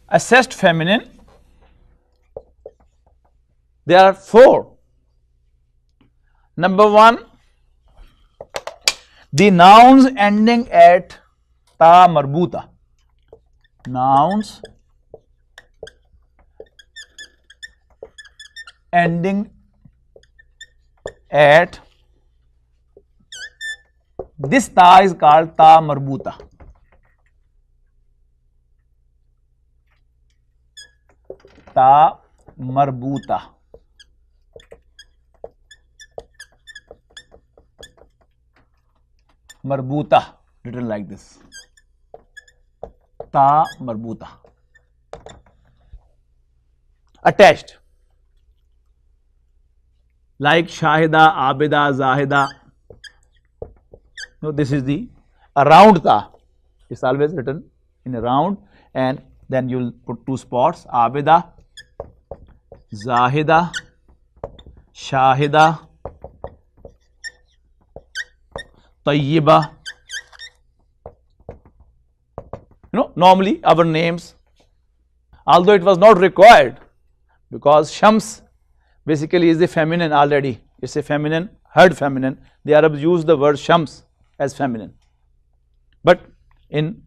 Assessed feminine, there are four. Number one, the nouns ending at ta marbuta. Nouns ending at, this ta is called ta marbuta. Ta marbuta. Marbuta, written like this. Ta marbuta. Attached. Like Shahida, Abida, Zahida. No, this is the a round ta. It's always written in a round, and then you will put two spots. Abida, Zahida, Shahida, Tayyiba. Normally our names, although it was not required, because Shams basically is the feminine already. It's a feminine, heard feminine. The Arabs use the word Shams as feminine. But in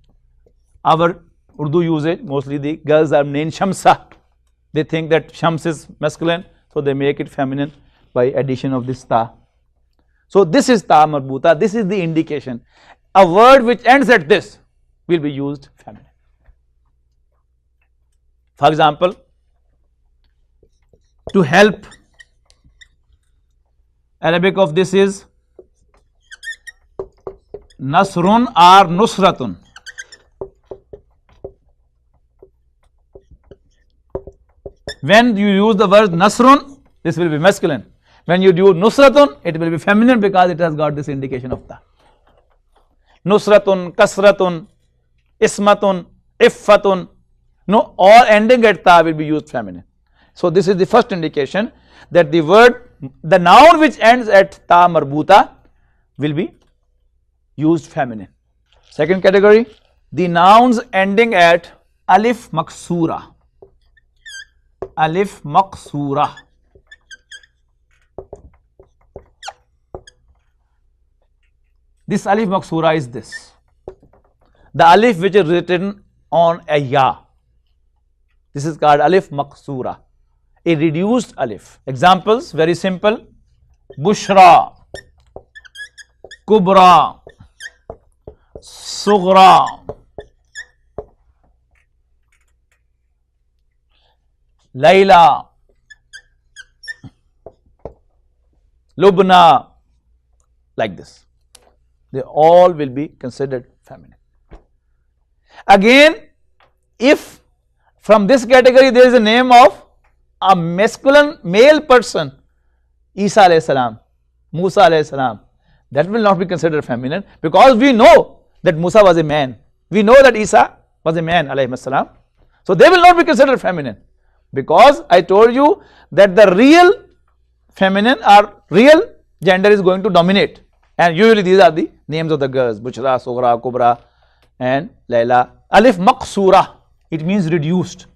our Urdu usage, mostly the girls are named Shamsa. They think that Shams is masculine, so they make it feminine by addition of this ta. So this is ta marbuta. This is the indication. A word which ends at this will be used feminine. For example, to help, Arabic of this is Nasrun or Nusratun. When you use the word Nasrun, this will be masculine. When you do Nusratun, it will be feminine because it has got this indication of ta. Nusratun, Kasratun, Ismatun, Iffatun. No, all ending at ta will be used feminine. So this is the first indication that the word, the noun which ends at ta marbuta will be used feminine. Second category, the nouns ending at alif maksura. Alif maksura. This alif maksura is this. The alif which is written on a ya. This is called alif maksura, a reduced alif. Examples, very simple. Bushra, Kubra, Sughra, Layla, Lubna, like this. They all will be considered feminine. Again, if from this category there is a name of a masculine male person, Isa alayhi salam, Musa alayhi salam, that will not be considered feminine, because we know that Musa was a man. We know that Isa was a man alayhi salam. So they will not be considered feminine, because I told you that the real feminine or real gender is going to dominate, and usually these are the names of the girls: Bushra, Sughra, Kubra and Layla. Alif maksura, it means reduced.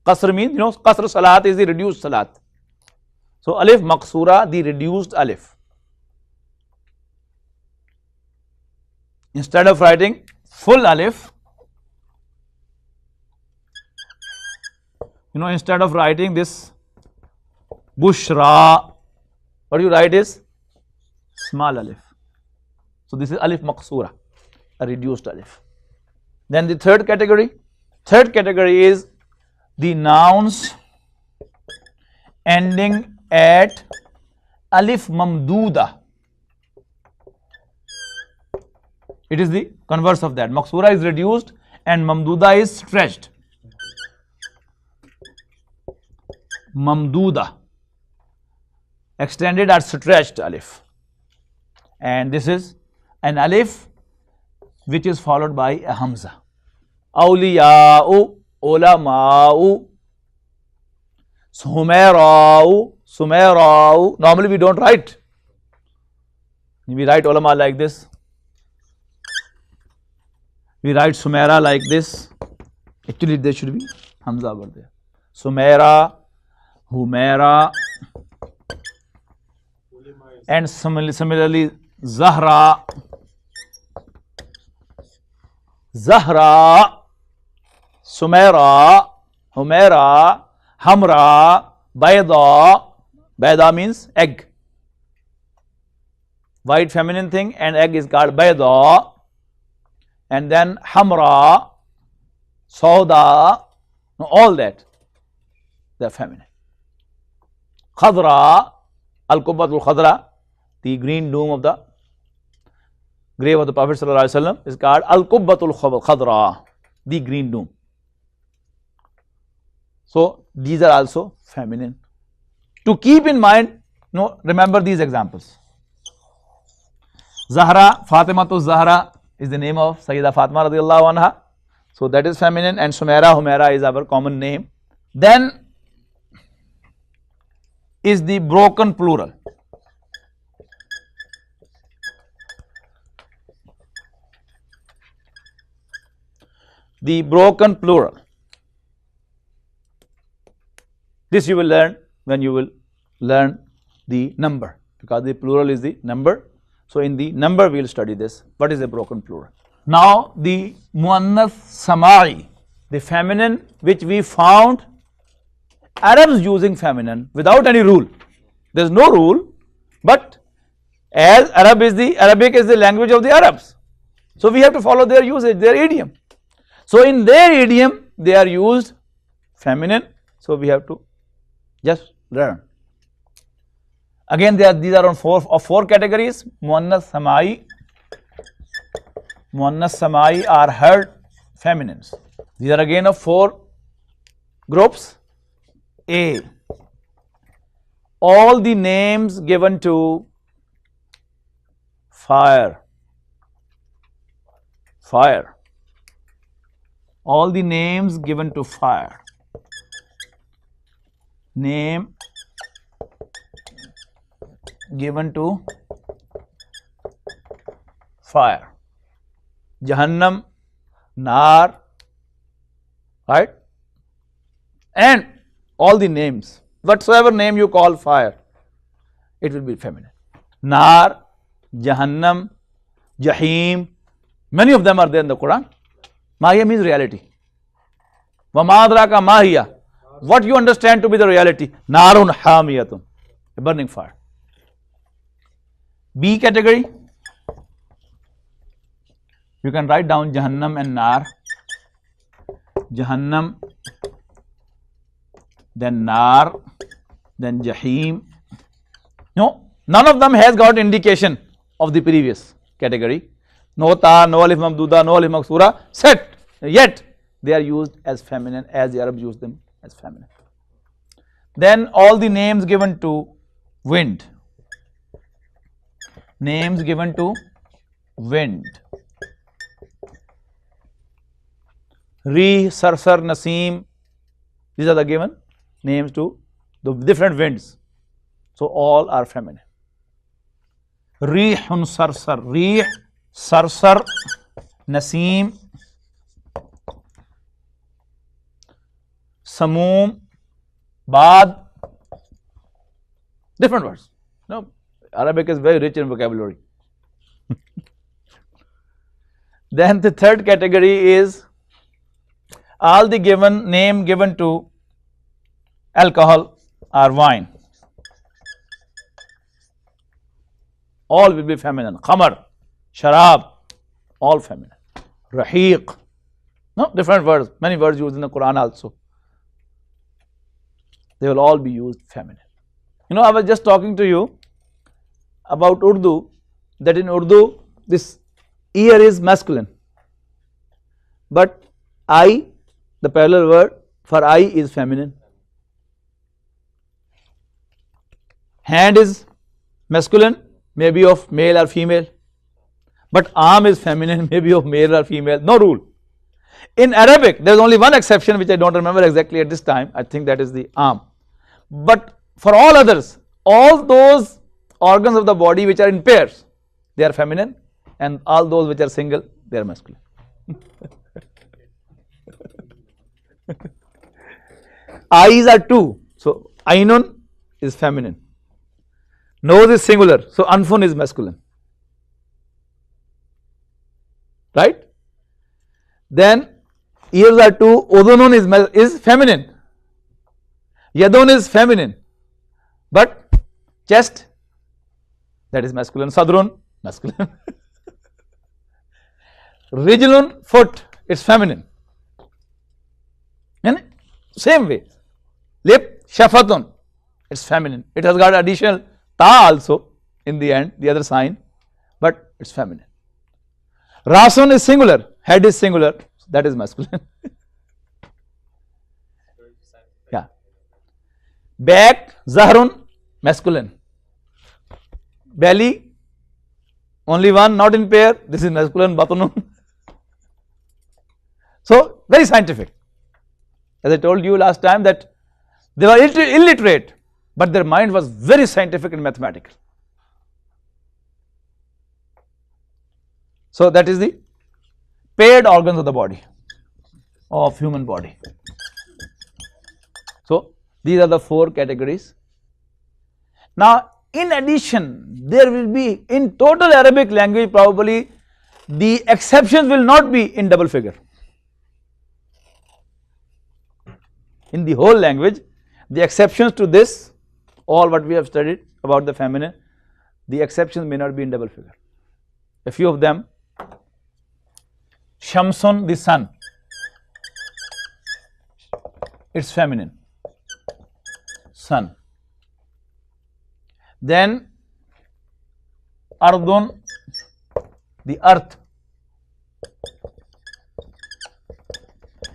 Qasr means, Qasr salat is the reduced salat. So alif maksura, the reduced alif. Instead of writing full alif, instead of writing this Bushra, what you write is small alif. So this is alif maksura, a reduced alif. Then the third category is the nouns ending at alif mamduda. It is the converse of that. Maksura is reduced and mamduda is stretched. Mamduda, extended or stretched alif. And this is an alif which is followed by a hamza. Awliya'u, ulama'u, sumaira'u, Sumaira. Normally we don't write. We write ulama like this. We write Sumaira like this. Actually, there should be Hamza over there. Sumaira, Humaira, and similarly Zahra, Zahra, Sumaira, Humaira, Hamra, Bayda. Bayda means egg. White feminine thing, and egg is called Bayda. And then Hamra, Sauda, all that, they are feminine. Khadra, Al-Qubbatul Khadra, the green dome of the grave of the Prophet ﷺ is called Al-Qubbatul Khadra, the green dome. So these are also feminine. To keep in mind, remember these examples. Zahra, Fatimatu Zahra is the name of Sayyida Fatima radiallahu anha. So that is feminine, and Sumaira, Humaira is our common name. Then is the broken plural. The broken plural. This you will learn when you will learn the number, because the plural is the number. So in the number we will study this. What is a broken plural? Now the Muannath Samai, the feminine which we found Arabs using feminine without any rule. There is no rule, but as Arabic is the language of the Arabs, so we have to follow their usage, their idiom. So in their idiom they are used feminine, so we have to just learn. Again, these are on four categories. Muannath Samai. Muannath Samai are heard feminines. These are again of four groups. A. All the names given to fire. Fire. All the names given to fire. Name given to fire. Jahannam, Nar, right? And all the names, whatsoever name you call fire, it will be feminine. Nar, Jahannam, Jahim, many of them are there in the Quran. Mahiya means reality. Wama adraka mahiya, what you understand to be the reality. Narun hamiyatun, a burning fire. B category, you can write down Jahannam and Nar. Jahannam, then Nar, then Jahim. No, none of them has got indication of the previous category. No ta, no alif mamduda, no alif maksura, set. Yet they are used as feminine, as the Arabs use them as feminine. Then all the names given to wind. Names given to wind. Rih, Sarsar, Naseem, these are the given names to the different winds. So all are feminine. Rihun Sarsar, Rih, Sarsar, Naseem, Samoom, Bad, different words. No, Arabic is very rich in vocabulary. Then the third category is all the name given to alcohol or wine. All will be feminine. Khamar, Sharab, all feminine. Rahiq, no, different words, many words used in the Quran also. They will all be used feminine. I was just talking to you about Urdu, that in Urdu this ear is masculine, but eye, the parallel word for eye is feminine. Hand is masculine, maybe of male or female, but arm is feminine, maybe of male or female. No rule. In Arabic, there is only one exception which I don't remember exactly at this time. I think that is the arm. But For all others, all those organs of the body which are in pairs, they are feminine, and all those which are single, they are masculine. Eyes are two, so ainun is feminine. Nose is singular, so anfun is masculine. Right? Then ears are two, udunun is feminine. Yadun is feminine. But chest, that is masculine. Sadrun, masculine. Rijlun, foot, it's feminine. And same way. Lip, shafatun, it's feminine. It has got additional ta also in the end, the other sign, but it's feminine. Rasun is singular, head is singular, that is masculine. Yeah. Back, zahrun, masculine. Belly, only one, not in pair, this is masculine, batunun. So, very scientific. As I told you last time that they were illiterate, but their mind was very scientific and mathematical. So, that is the paired organs of the body, of human body. So, these are the 4 categories. Now, in addition, there will be in total Arabic language probably the exceptions will not be in double figure. In the whole language, the exceptions to this, all what we have studied about the feminine, the exceptions may not be in double figure. A few of them, Shamsun, the sun, it's feminine, sun. Then Ardun, the earth,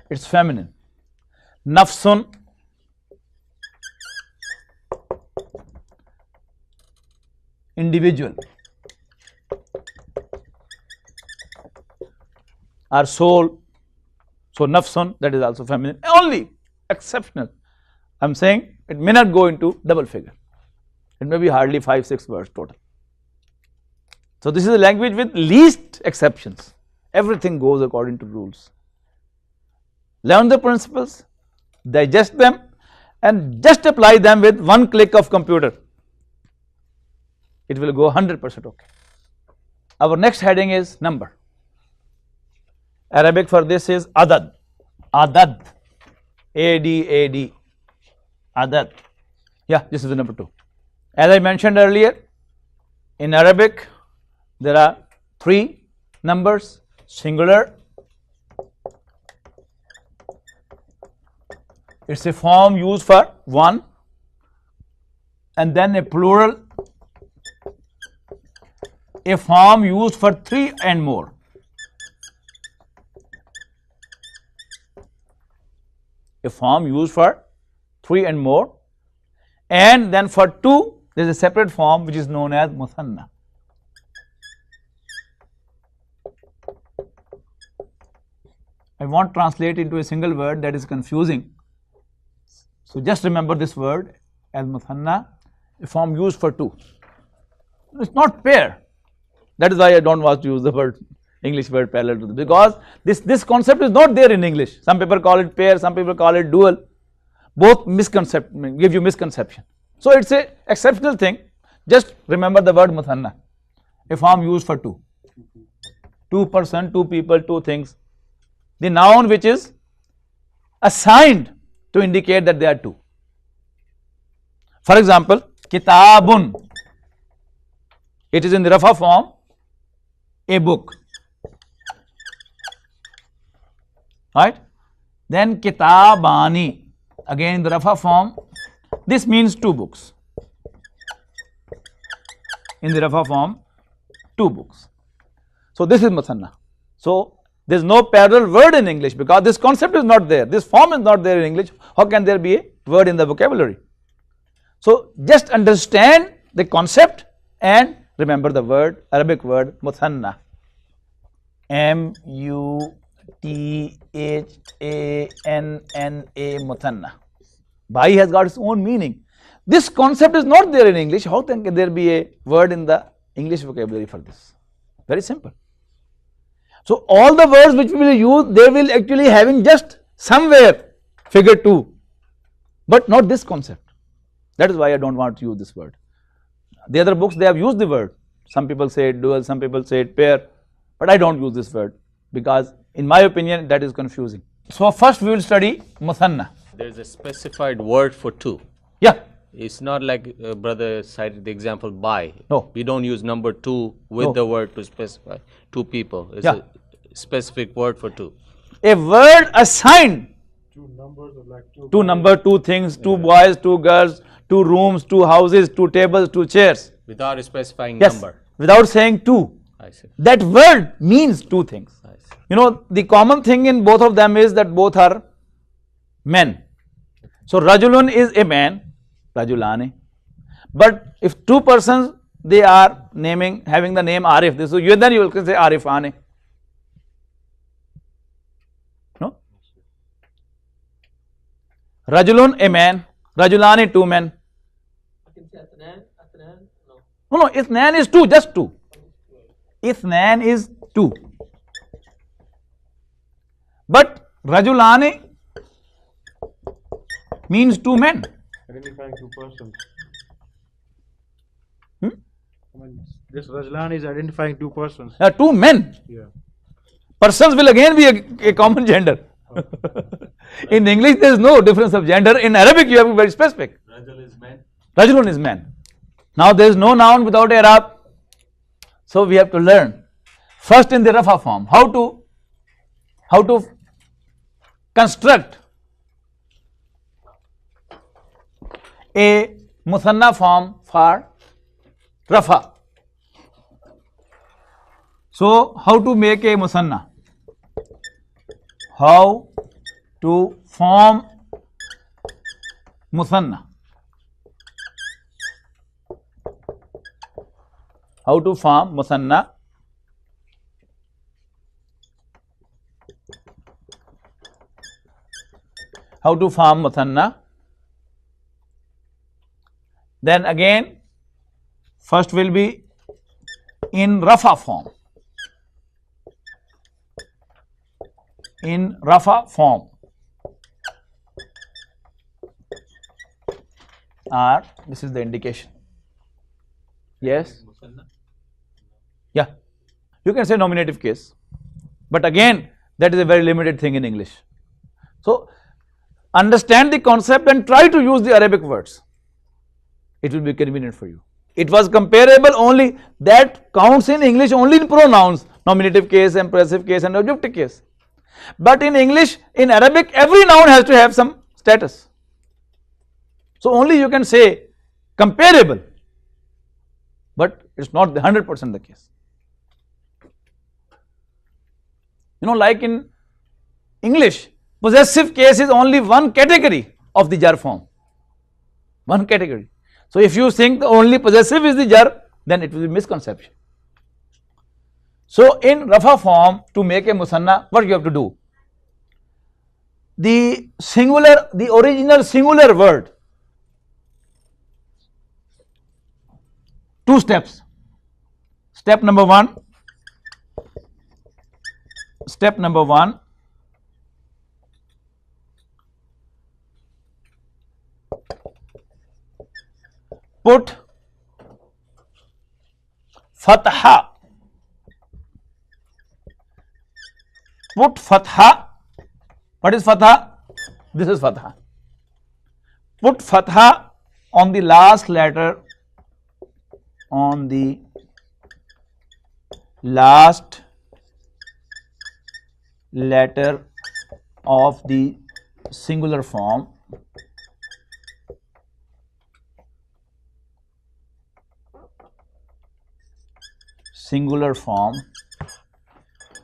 it's feminine. Nafsun, individual, our soul, so nafsun, that is also feminine, only exceptional. I am saying it may not go into double figure, it may be hardly 5-6 words total. So, this is a language with least exceptions, everything goes according to rules. Learn the principles, digest them, and just apply them with one click of computer. It will go 100% okay. Our next heading is number. Arabic for this is adad. Adad. A-D-A-D. Adad. Yeah, this is the number 2. As I mentioned earlier, in Arabic there are 3 numbers: singular, it's a form used for 1, and then a plural, a form used for 3 and more. A form used for 3 and more, and then for 2 there is a separate form which is known as muthanna. I won't translate into a single word, that is confusing. So, just remember this word as muthanna, a form used for 2. It is not pair, that is why I do not want to use the word English word parallel to this, because this concept is not there in English. Some people call it pair, some people call it dual, both give you misconception. So, it is a exceptional thing, just remember the word muthanna, a form used for 2. 2 person, 2 people, 2 things, the noun which is assigned to indicate that they are 2. For example, kitabun, it is in the rafa form, a book, right? Then kitabani, again in the rafa form, this means 2 books. In the rafa form, 2 books. So, this is muthanna. So, there is no parallel word in English because this concept is not there, this form is not there in English. How can there be a word in the vocabulary? So, just understand the concept and remember the word, Arabic word muthanna, M-U-T-H-A-N-N-A, muthanna. Bhai has got its own meaning. This concept is not there in English. How can there be a word in the English vocabulary for this? Very simple. So all the words which we will use, they will actually having just somewhere figure 2, but not this concept. That is why I don't want to use this word. The other books, they have used the word. Some people say it dual, some people say it pair, but I don't use this word because in my opinion that is confusing. So first we will study Muthanna. There is a specified word for 2. Yeah. It's not like brother cited the example by. No. We don't use number 2 with No. the word to specify 2 people. It's Yeah. a specific word for 2. A word assigned 2 numbers are like 2. to number 2 things, 2 boys, 2 girls, 2 rooms, 2 houses, 2 tables, 2 chairs. Without specifying Yes, number. without saying 2. I see. That word means 2 things. I see. You know, the common thing in both of them is that both are men. So Rajulun is a man, Rajulani. But if 2 persons, they are having the name Arif, so then you will say Arifani. No? Rajulun, a man, Rajulani, 2 men. I can say Athnan, no. No, Ithnan is 2, just 2. Ithnan is 2. But Rajulani means 2 men. Identifying 2 persons. Hmm? I mean, this Rajlan is identifying 2 persons. 2 men. Yeah. Persons will again be a common gender. In English there is no difference of gender. In Arabic you have to be very specific. Rajul is man. Rajulun is man. Now there is no noun without Arab. So we have to learn. First in the Rafa form, how to construct a Muthanna form for Rafa. So how to make a Muthanna? How to form Muthanna? How to form Muthanna? How to form Muthanna? Then again, first will be in Rafa form. In Rafa form. Or this is the indication. Yes? Yeah. You can say nominative case. But again, that is a very limited thing in English. So, understand the concept and try to use the Arabic words. It will be convenient for you. It was comparable only, that counts in English only in pronouns, nominative case, impersive case and objective case. But in English, in Arabic, every noun has to have some status. So only you can say comparable, but it's not 100% the case. You know, like in English, possessive case is only one category of the jar form. One category. So if you think only possessive is the jar, then it will be misconception. So in Rafa form, to make a Musanna, what you have to do? The singular, the original singular word, 2 steps. Step number 1. Step number 1. Put fatha. Put fatha. What is fatha? This is fatha. Put fatha on the last letter, on the last letter of the singular form. Singular form.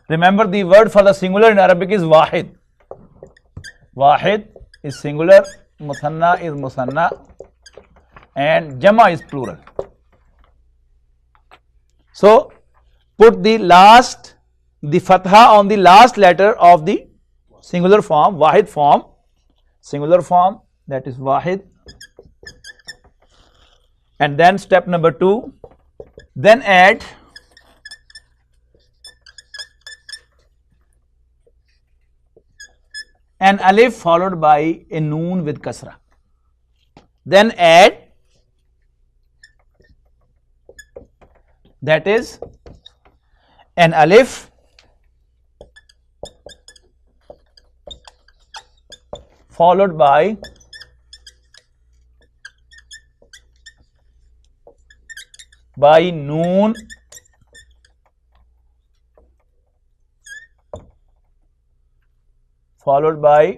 Remember, the word for the singular in Arabic is wahid. Wahid is singular, Muthanna is musanna, and Jama is plural. So put the fatha on the last letter of the singular form, wahid form, singular form, that is wahid. And then step number 2, then add an alif followed by a noon with kasra. Then add, that is, an alif followed by noon followed by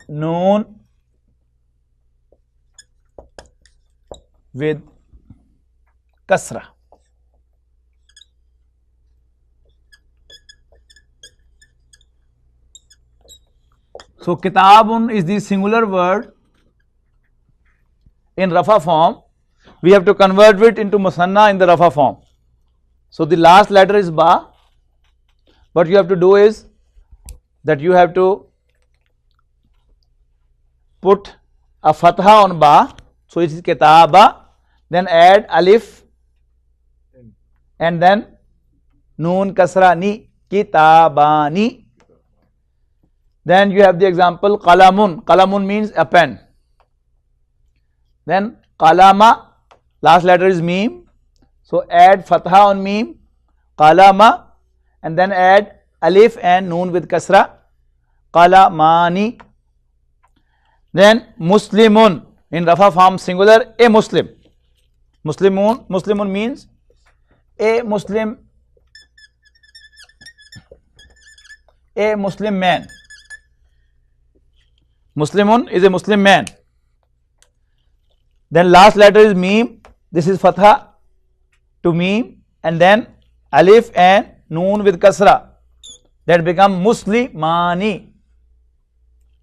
noon with kasra. So kitabun is the singular word in rafa form. We have to convert it into musanna in the rafa form. So the last letter is ba. What you have to do is that you have to put a fatha on ba, so it is kitaba, then add alif and then noon kasra ni, kitabani. Then you have the example qalamun. Qalamun means a pen. Then qalama, last letter is meme, so add fatha on meme, qalama, and then add alif and noon with kasra, qalamani. Then muslimun, in rafa form singular, a Muslim. Muslimun means a Muslim man. Muslimun is a Muslim man. Then last letter is meme, this is fatha to meme, and then alif and noon with kasra, that become muslimani.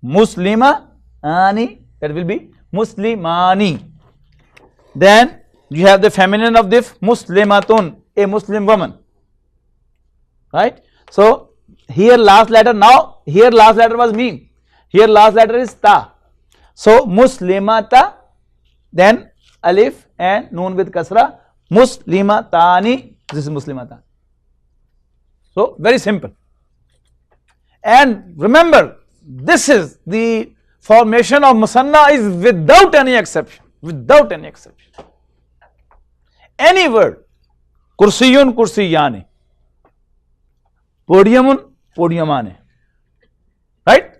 Muslimani, that will be muslimani. Then you have the feminine of this, muslimatun, a Muslim woman, right? So here last letter, now here last letter was meme, here last letter is ta, so muslimata, then alif and noon with kasra, muslimatani, this is muslimatan. So very simple. And remember, this is the formation of musanna is without any exception, without any exception. Any word, kursiyun, kursiyani, podiumun, podiumane, right?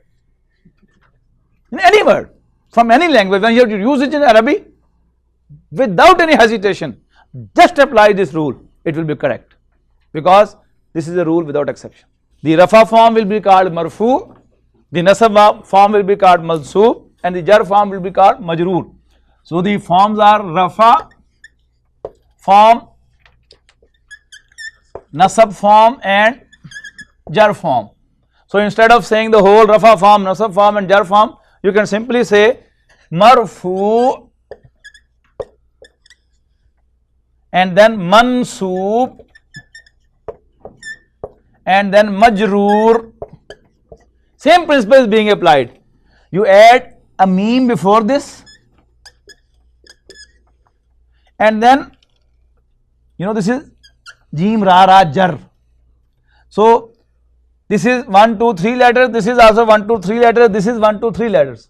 In any word, from any language, when you have to use it in Arabic, without any hesitation, just apply this rule, it will be correct, because this is a rule without exception. The rafa form will be called marfu, the nasab form will be called mansub, and the jar form will be called majroor. So the forms are rafa form, nasab form and jar form. So instead of saying the whole rafa form, nasab form and jar form, you can simply say marfu and then mansub and then majroor. Same principle is being applied. You add a meme before this, and then this is jim ra ra jar. So this is 1 2 3 letters, this is also 1 2 3 letters, this is 1 2 3 letters.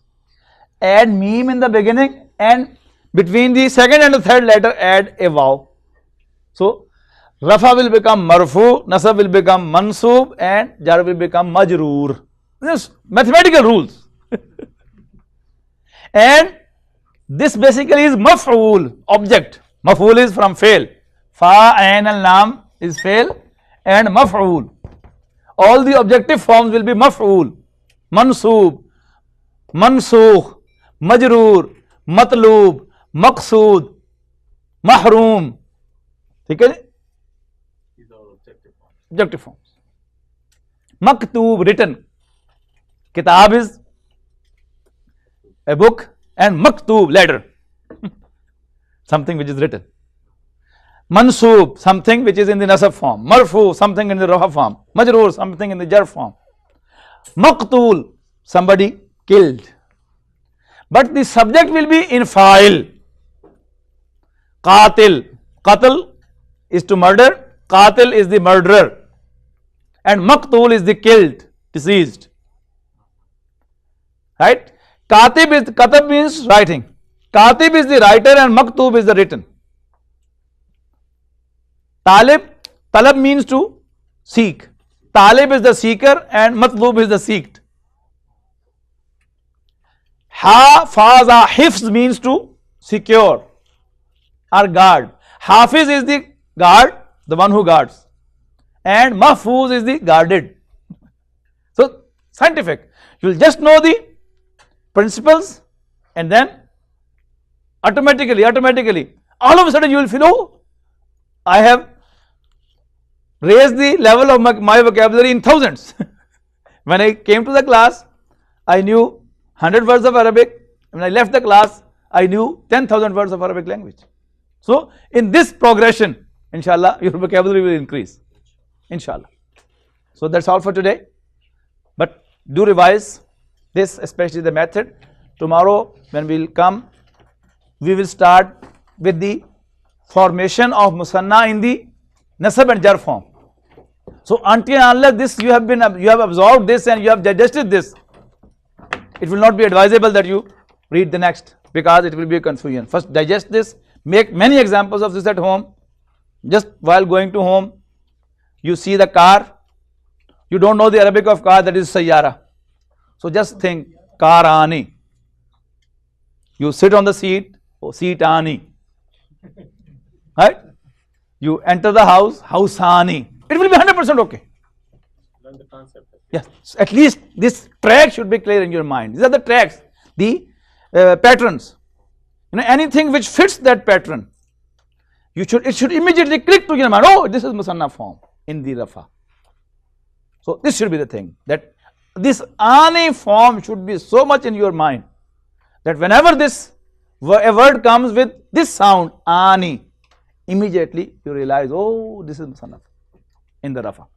Add meme in the beginning, and between the second and the third letter add a vav. So rafa will become marfu, nasab will become mansub, and jar will become majroor. This mathematical rules. And this basically is maf'ul, object. Maf'ul is from fail. Fa ain al lam is fail and maf'ul. All the objective forms will be maf'ul, mansub, mansukh, majroor, matlub, maqsood, mahroom. Okay? These are objective forms. Objective forms. Maktub, written. Kitab is a book, and maktub, letter, something which is written. Mansub, something which is in the nasab form. Marfu, something in the rafa form. Majroor, something in the jar form. Maqtul, somebody killed. But the subject will be in fa'il. Qatil. Qatl is to murder. Qatil is the murderer. And Maqtul is the killed, deceased. Right? Katab means writing. Katib is the writer and Maktub is the written. Talab means to seek. Talib is the seeker and Matlub is the seeked. Hafaza, hifz means to secure or guard. Hafiz is the guard, the one who guards. And Mahfuz is the guarded. So, scientific. You will just know the principles and then automatically, all of a sudden you will feel, oh, I have raised the level of my vocabulary in thousands. When I came to the class, I knew 100 words of Arabic. When I left the class, I knew 10,000 words of Arabic language. So, in this progression, inshallah, your vocabulary will increase. Inshallah. So, that's all for today. But do revise this, especially the method. Tomorrow, when we will come, we will start with the formation of Musanna in the Nasab and Jar form. So, until and unless this you have absorbed this and you have digested this, it will not be advisable that you read the next, because it will be a confusion. First digest this, make many examples of this at home. Just while going to home, you see the car, you don't know the Arabic of car, that is sayyara. So just think, car aani. You sit on the seat, seat aani. Right? You enter the house, house aani. It will be 100% okay. Learn the concept. Yes, at least this track should be clear in your mind. These are the tracks, the patterns. You know, anything which fits that pattern, it should immediately click to your mind. Oh, this is Musanna form in the Rafa. So this should be the thing, that this Ani form should be so much in your mind that whenever a word comes with this sound, Ani, immediately you realize, oh, this is Musanna in the Rafa.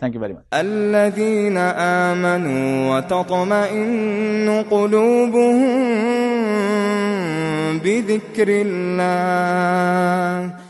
Thank you very much. الذين آمنوا وتطمئن قلوبهم بذكر الله